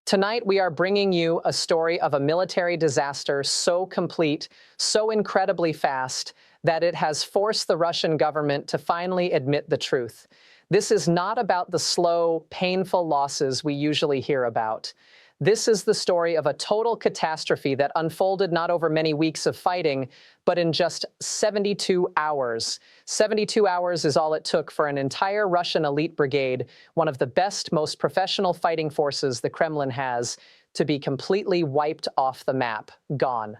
Tonight, we are bringing you a story of a military disaster so complete, so incredibly fast, that it has forced the Russian government to finally admit the truth. This is not about the slow, painful losses we usually hear about. This is the story of a total catastrophe that unfolded not over many weeks of fighting, but in just 72 hours. 72 hours is all it took for an entire Russian elite brigade, one of the best, most professional fighting forces the Kremlin has, to be completely wiped off the map, gone.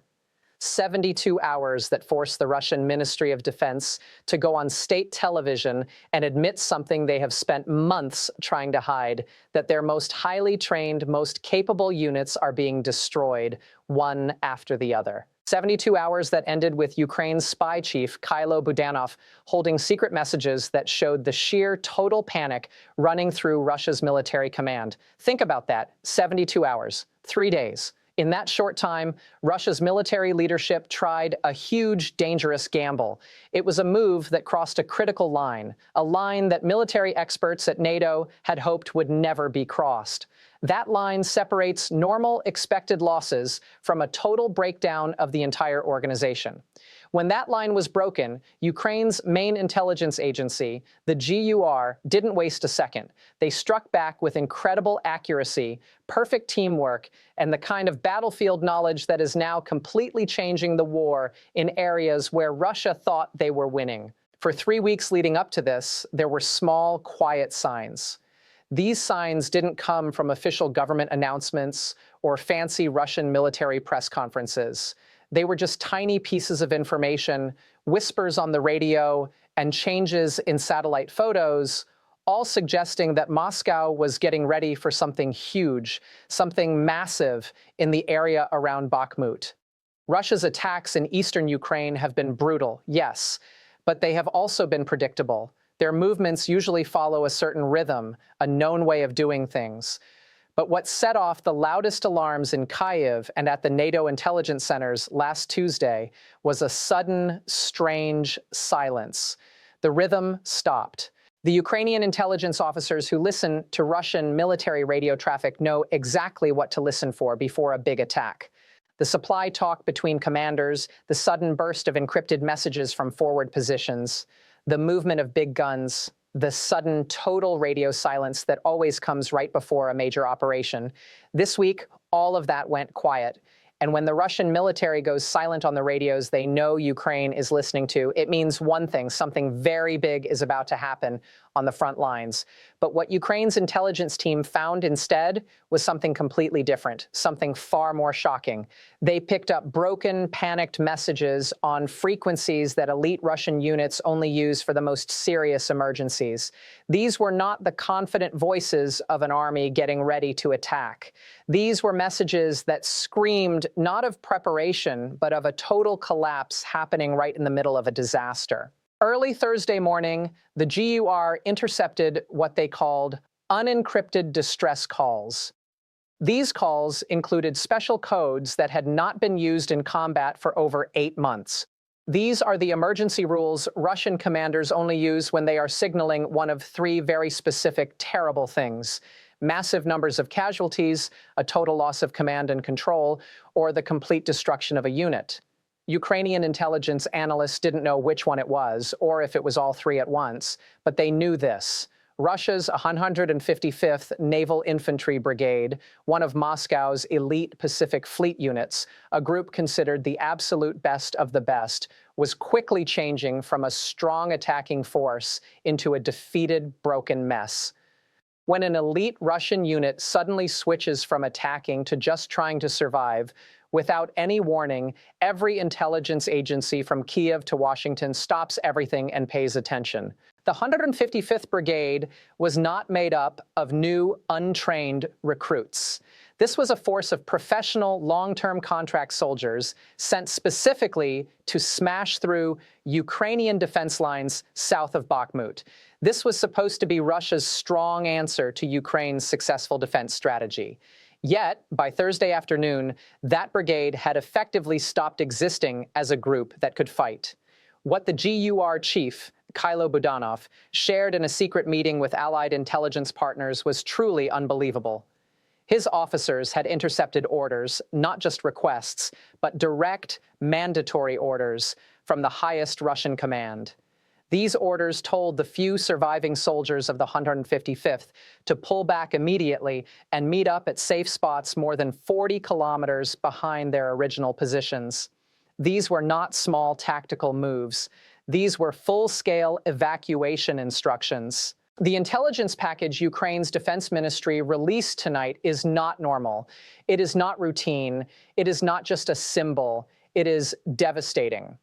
72 hours that forced the Russian Ministry of Defense to go on state television and admit something they have spent months trying to hide, that their most highly trained, most capable units are being destroyed, one after the other. 72 hours that ended with Ukraine's spy chief, Kylo Budanov, holding secret messages that showed the sheer total panic running through Russia's military command. Think about that, 72 hours, 3 days. In that short time, Russia's military leadership tried a huge, dangerous gamble. It was a move that crossed a critical line, a line that military experts at NATO had hoped would never be crossed. That line separates normal, expected losses from a total breakdown of the entire organization. When that line was broken, Ukraine's main intelligence agency, the GUR, didn't waste a second. They struck back with incredible accuracy, perfect teamwork, and the kind of battlefield knowledge that is now completely changing the war in areas where Russia thought they were winning. For 3 weeks leading up to this, there were small, quiet signs. These signs didn't come from official government announcements or fancy Russian military press conferences. They were just tiny pieces of information, whispers on the radio, and changes in satellite photos, all suggesting that Moscow was getting ready for something huge, something massive in the area around Bakhmut. Russia's attacks in eastern Ukraine have been brutal, yes, but they have also been predictable. Their movements usually follow a certain rhythm, a known way of doing things. But what set off the loudest alarms in Kyiv and at the NATO intelligence centers last Tuesday was a sudden, strange silence. The rhythm stopped. The Ukrainian intelligence officers who listen to Russian military radio traffic know exactly what to listen for before a big attack. The supply talk between commanders, the sudden burst of encrypted messages from forward positions, the movement of big guns, the sudden total radio silence that always comes right before a major operation. This week, all of that went quiet. And when the Russian military goes silent on the radios they know Ukraine is listening to, it means one thing: something very big is about to happen on the front lines. But what Ukraine's intelligence team found instead was something completely different, something far more shocking. They picked up broken, panicked messages on frequencies that elite Russian units only use for the most serious emergencies. These were not the confident voices of an army getting ready to attack. These were messages that screamed not of preparation, but of a total collapse happening right in the middle of a disaster. Early Thursday morning, the GUR intercepted what they called unencrypted distress calls. These calls included special codes that had not been used in combat for over 8 months. These are the emergency rules Russian commanders only use when they are signaling one of 3 very specific, terrible things: massive numbers of casualties, a total loss of command and control, or the complete destruction of a unit. Ukrainian intelligence analysts didn't know which one it was, or if it was all 3 at once, but they knew this. Russia's 155th Naval Infantry Brigade, one of Moscow's elite Pacific Fleet units, a group considered the absolute best of the best, was quickly changing from a strong attacking force into a defeated, broken mess. When an elite Russian unit suddenly switches from attacking to just trying to survive, without any warning, every intelligence agency from Kyiv to Washington stops everything and pays attention. The 155th Brigade was not made up of new, untrained recruits. This was a force of professional, long-term contract soldiers sent specifically to smash through Ukrainian defense lines south of Bakhmut. This was supposed to be Russia's strong answer to Ukraine's successful defense strategy. Yet, by Thursday afternoon, that brigade had effectively stopped existing as a group that could fight. What the GUR chief, Kylo Budanov, shared in a secret meeting with allied intelligence partners was truly unbelievable. His officers had intercepted orders, not just requests, but direct, mandatory orders from the highest Russian command. These orders told the few surviving soldiers of the 155th to pull back immediately and meet up at safe spots more than 40 kilometers behind their original positions. These were not small tactical moves. These were full-scale evacuation instructions. The intelligence package Ukraine's defense ministry released tonight is not normal. It is not routine. It is not just a symbol. It is devastating.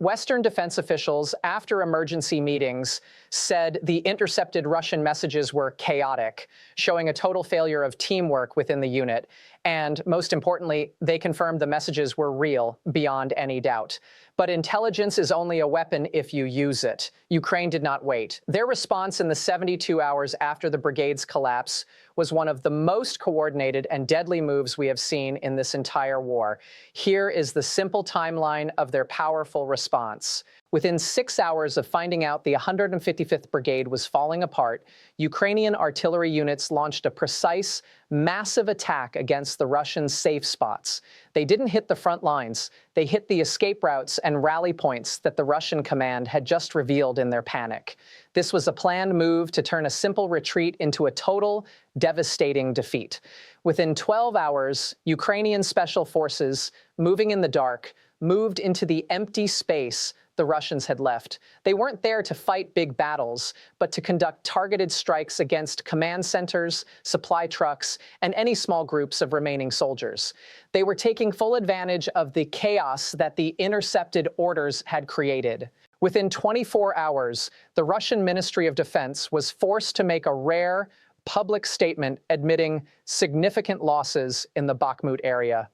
Western defense officials, after emergency meetings, said the intercepted Russian messages were chaotic, showing a total failure of teamwork within the unit. And most importantly, they confirmed the messages were real, beyond any doubt. But intelligence is only a weapon if you use it. Ukraine did not wait. Their response in the 72 hours after the brigade's collapse was one of the most coordinated and deadly moves we have seen in this entire war. Here is the simple timeline of their powerful response. Within 6 hours of finding out the 155th Brigade was falling apart, Ukrainian artillery units launched a precise, massive attack against the Russian safe spots. They didn't hit the front lines. They hit the escape routes and rally points that the Russian command had just revealed in their panic. This was a planned move to turn a simple retreat into a total, devastating defeat. Within 12 hours, Ukrainian special forces, moving in the dark, moved into the empty space the Russians had left. They weren't there to fight big battles, but to conduct targeted strikes against command centers, supply trucks, and any small groups of remaining soldiers. They were taking full advantage of the chaos that the intercepted orders had created. Within 24 hours, the Russian Ministry of Defense was forced to make a rare, public statement admitting significant losses in the Bakhmut area.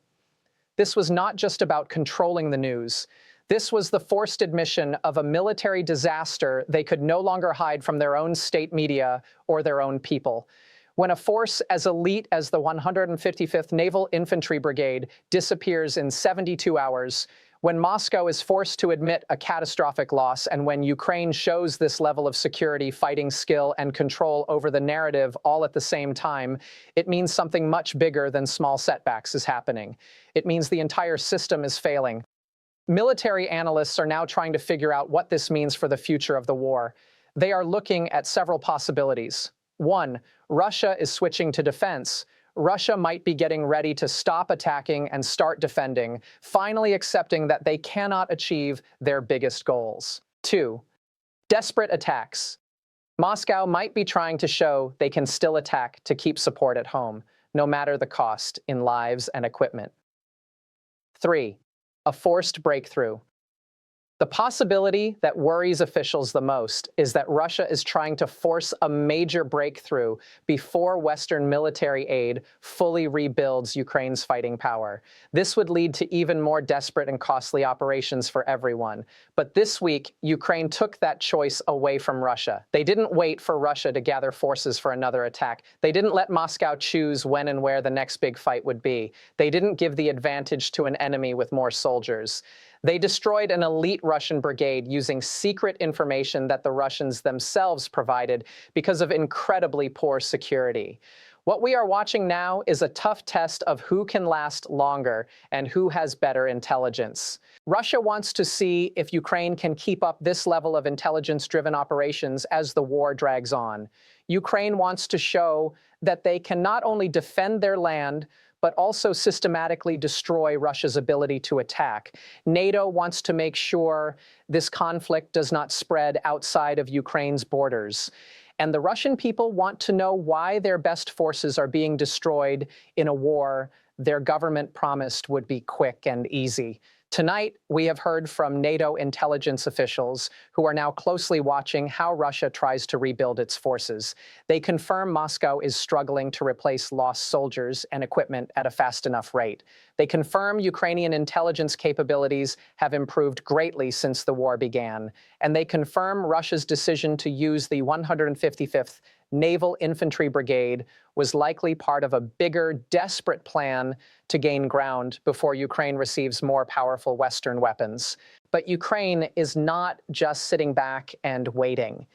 This was not just about controlling the news. This was the forced admission of a military disaster they could no longer hide from their own state media or their own people. When a force as elite as the 155th Naval Infantry Brigade disappears in 72 hours, when Moscow is forced to admit a catastrophic loss, and when Ukraine shows this level of security, fighting skill, and control over the narrative all at the same time, it means something much bigger than small setbacks is happening. It means the entire system is failing. Military analysts are now trying to figure out what this means for the future of the war. They are looking at several possibilities. One, Russia is switching to defense. Russia might be getting ready to stop attacking and start defending, finally accepting that they cannot achieve their biggest goals. Two, desperate attacks. Moscow might be trying to show they can still attack to keep support at home, no matter the cost in lives and equipment. Three, a forced breakthrough. The possibility that worries officials the most is that Russia is trying to force a major breakthrough before Western military aid fully rebuilds Ukraine's fighting power. This would lead to even more desperate and costly operations for everyone. But this week, Ukraine took that choice away from Russia. They didn't wait for Russia to gather forces for another attack. They didn't let Moscow choose when and where the next big fight would be. They didn't give the advantage to an enemy with more soldiers. They destroyed an elite Russian brigade using secret information that the Russians themselves provided because of incredibly poor security. What we are watching now is a tough test of who can last longer and who has better intelligence. Russia wants to see if Ukraine can keep up this level of intelligence-driven operations as the war drags on. Ukraine wants to show that they can not only defend their land, but also systematically destroy Russia's ability to attack. NATO wants to make sure this conflict does not spread outside of Ukraine's borders. And the Russian people want to know why their best forces are being destroyed in a war their government promised would be quick and easy. Tonight, we have heard from NATO intelligence officials who are now closely watching how Russia tries to rebuild its forces. They confirm Moscow is struggling to replace lost soldiers and equipment at a fast enough rate. They confirm Ukrainian intelligence capabilities have improved greatly since the war began. And they confirm Russia's decision to use the 155th Naval Infantry Brigade was likely part of a bigger, desperate plan to gain ground before Ukraine receives more powerful Western weapons. But Ukraine is not just sitting back and waiting.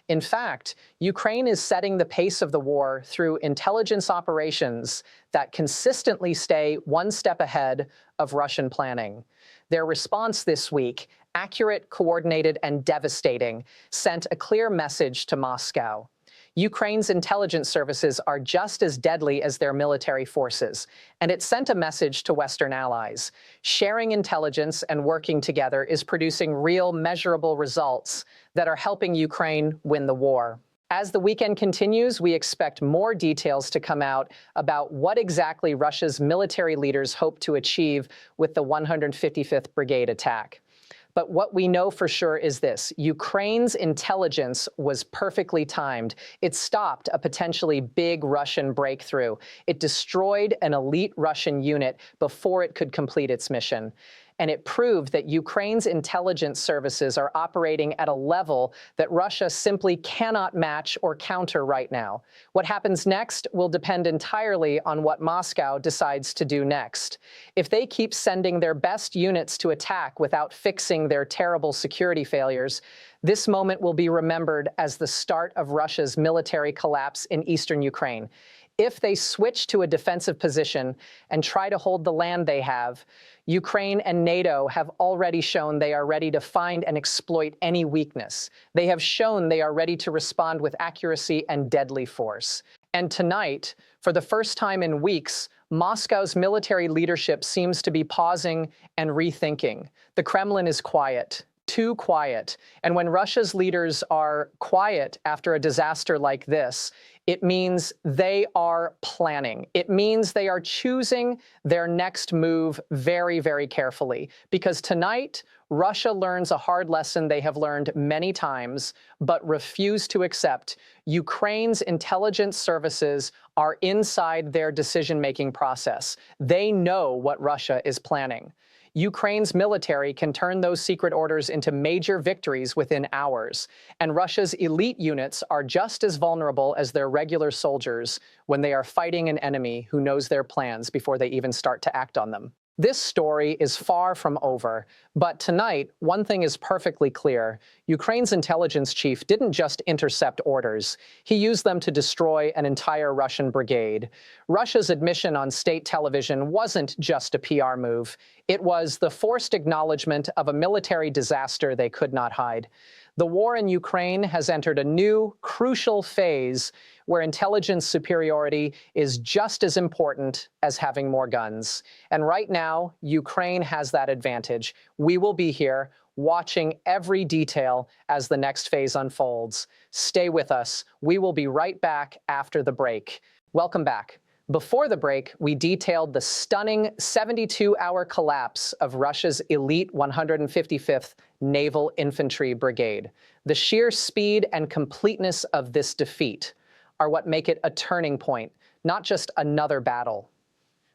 In fact, Ukraine is setting the pace of the war through intelligence operations that consistently stay one step ahead of Russian planning. Their response this week, accurate, coordinated, and devastating, sent a clear message to Moscow. Ukraine's intelligence services are just as deadly as their military forces, and it sent a message to Western allies. Sharing intelligence and working together is producing real, measurable results that are helping Ukraine win the war. As the weekend continues, we expect more details to come out about what exactly Russia's military leaders hope to achieve with the 155th Brigade attack. But what we know for sure is this: Ukraine's intelligence was perfectly timed. It stopped a potentially big Russian breakthrough. It destroyed an elite Russian unit before it could complete its mission. And it proved that Ukraine's intelligence services are operating at a level that Russia simply cannot match or counter right now. What happens next will depend entirely on what Moscow decides to do next. If they keep sending their best units to attack without fixing their terrible security failures, this moment will be remembered as the start of Russia's military collapse in eastern Ukraine. If they switch to a defensive position and try to hold the land they have, Ukraine and NATO have already shown they are ready to find and exploit any weakness. They have shown they are ready to respond with accuracy and deadly force. And tonight, for the first time in weeks, Moscow's military leadership seems to be pausing and rethinking. The Kremlin is quiet. Too quiet. And when Russia's leaders are quiet after a disaster like this, it means they are planning. It means they are choosing their next move very, very carefully. Because tonight, Russia learns a hard lesson they have learned many times, but refuse to accept. Ukraine's intelligence services are inside their decision-making process. They know what Russia is planning. Ukraine's military can turn those secret orders into major victories within hours, and Russia's elite units are just as vulnerable as their regular soldiers when they are fighting an enemy who knows their plans before they even start to act on them. This story is far from over, but tonight, one thing is perfectly clear. Ukraine's intelligence chief didn't just intercept orders. He used them to destroy an entire Russian brigade. Russia's admission on state television wasn't just a PR move. It was the forced acknowledgement of a military disaster they could not hide. The war in Ukraine has entered a new, crucial phase where intelligence superiority is just as important as having more guns. And right now, Ukraine has that advantage. We will be here watching every detail as the next phase unfolds. Stay with us. We will be right back after the break. Welcome back. Before the break, we detailed the stunning 72-hour collapse of Russia's elite 155th Naval Infantry Brigade. The sheer speed and completeness of this defeat are what make it a turning point, not just another battle.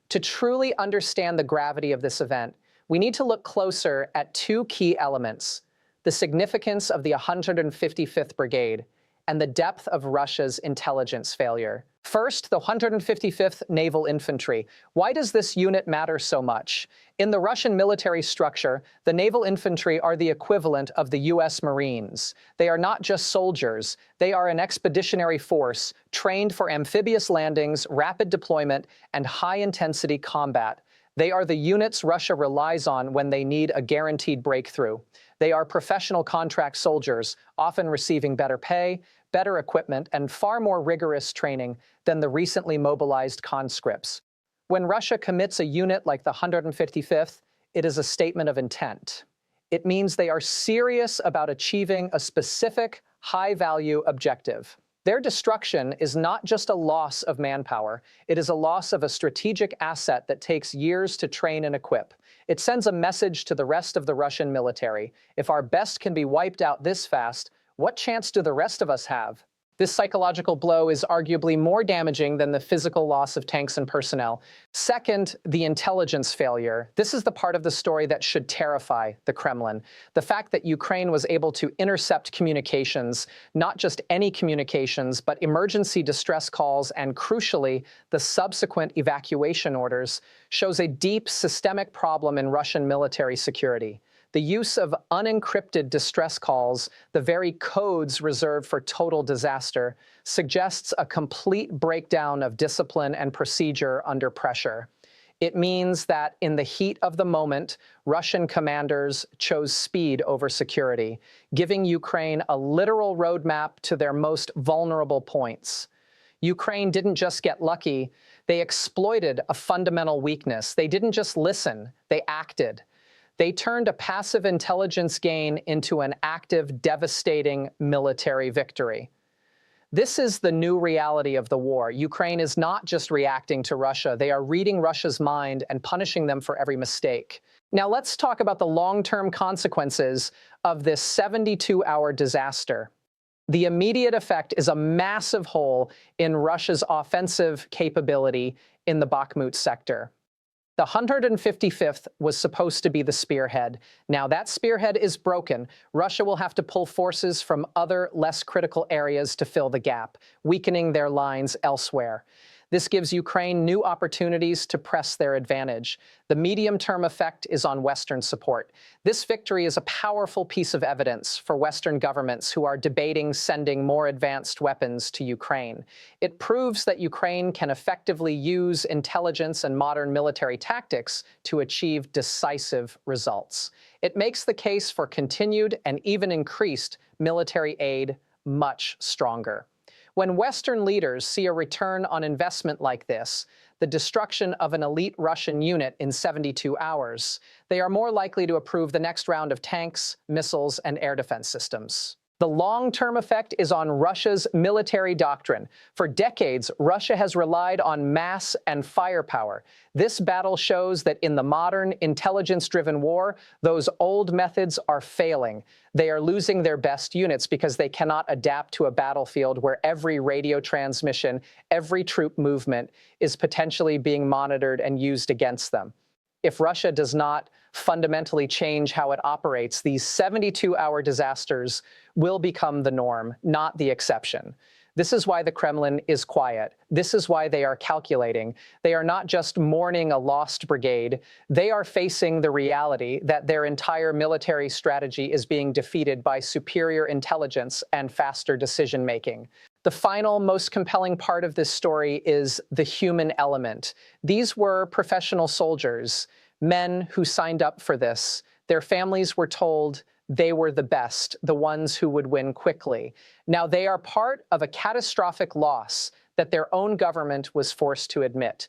To truly understand the gravity of this event, we need to look closer at two key elements: the significance of the 155th Brigade and the depth of Russia's intelligence failure. First, the 155th Naval Infantry. Why does this unit matter so much? In the Russian military structure, the naval infantry are the equivalent of the U.S. Marines. They are not just soldiers. They are an expeditionary force trained for amphibious landings, rapid deployment, and high-intensity combat. They are the units Russia relies on when they need a guaranteed breakthrough. They are professional contract soldiers, often receiving better pay, better equipment, and far more rigorous training than the recently mobilized conscripts. When Russia commits a unit like the 155th, it is a statement of intent. It means they are serious about achieving a specific, high-value objective. Their destruction is not just a loss of manpower, it is a loss of a strategic asset that takes years to train and equip. It sends a message to the rest of the Russian military. If our best can be wiped out this fast, what chance do the rest of us have? This psychological blow is arguably more damaging than the physical loss of tanks and personnel. Second, the intelligence failure. This is the part of the story that should terrify the Kremlin. The fact that Ukraine was able to intercept communications, not just any communications, but emergency distress calls and, crucially, the subsequent evacuation orders, shows a deep systemic problem in Russian military security. The use of unencrypted distress calls, the very codes reserved for total disaster, suggests a complete breakdown of discipline and procedure under pressure. It means that in the heat of the moment, Russian commanders chose speed over security, giving Ukraine a literal roadmap to their most vulnerable points. Ukraine didn't just get lucky, they exploited a fundamental weakness. They didn't just listen, they acted. They turned a passive intelligence gain into an active, devastating military victory. This is the new reality of the war. Ukraine is not just reacting to Russia. They are reading Russia's mind and punishing them for every mistake. Now let's talk about the long-term consequences of this 72-hour disaster. The immediate effect is a massive hole in Russia's offensive capability in the Bakhmut sector. The 155th was supposed to be the spearhead. Now that spearhead is broken. Russia will have to pull forces from other, less critical areas to fill the gap, weakening their lines elsewhere. This gives Ukraine new opportunities to press their advantage. The medium-term effect is on Western support. This victory is a powerful piece of evidence for Western governments who are debating sending more advanced weapons to Ukraine. It proves that Ukraine can effectively use intelligence and modern military tactics to achieve decisive results. It makes the case for continued and even increased military aid much stronger. When Western leaders see a return on investment like this, the destruction of an elite Russian unit in 72 hours, they are more likely to approve the next round of tanks, missiles, and air defense systems. The long-term effect is on Russia's military doctrine. For decades, Russia has relied on mass and firepower. This battle shows that in the modern, intelligence-driven war, those old methods are failing. They are losing their best units because they cannot adapt to a battlefield where every radio transmission, every troop movement is potentially being monitored and used against them. If Russia does not fundamentally change how it operates, these 72-hour disasters will become the norm, not the exception. This is why the Kremlin is quiet. This is why they are calculating. They are not just mourning a lost brigade. They are facing the reality that their entire military strategy is being defeated by superior intelligence and faster decision-making. The final, most compelling part of this story is the human element. These were professional soldiers, men who signed up for this. Their families were told they were the best, the ones who would win quickly. Now they are part of a catastrophic loss that their own government was forced to admit.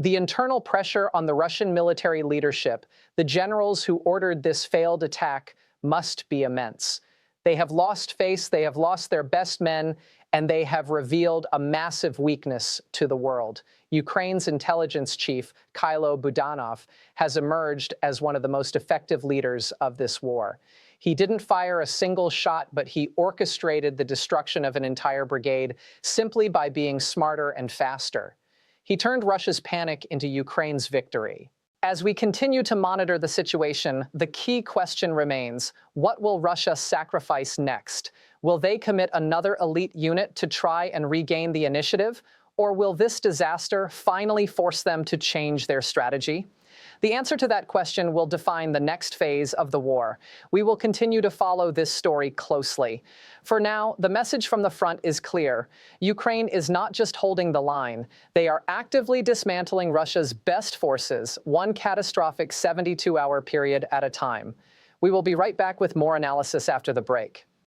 The internal pressure on the Russian military leadership, the generals who ordered this failed attack, must be immense. They have lost face, they have lost their best men, and they have revealed a massive weakness to the world. Ukraine's intelligence chief, Kylo Budanov, has emerged as one of the most effective leaders of this war. He didn't fire a single shot, but he orchestrated the destruction of an entire brigade simply by being smarter and faster. He turned Russia's panic into Ukraine's victory. As we continue to monitor the situation, the key question remains, what will Russia sacrifice next? Will they commit another elite unit to try and regain the initiative? Or will this disaster finally force them to change their strategy? The answer to that question will define the next phase of the war. We will continue to follow this story closely. For now, the message from the front is clear. Ukraine is not just holding the line. They are actively dismantling Russia's best forces, one catastrophic 72-hour period at a time. We will be right back with more analysis after the break.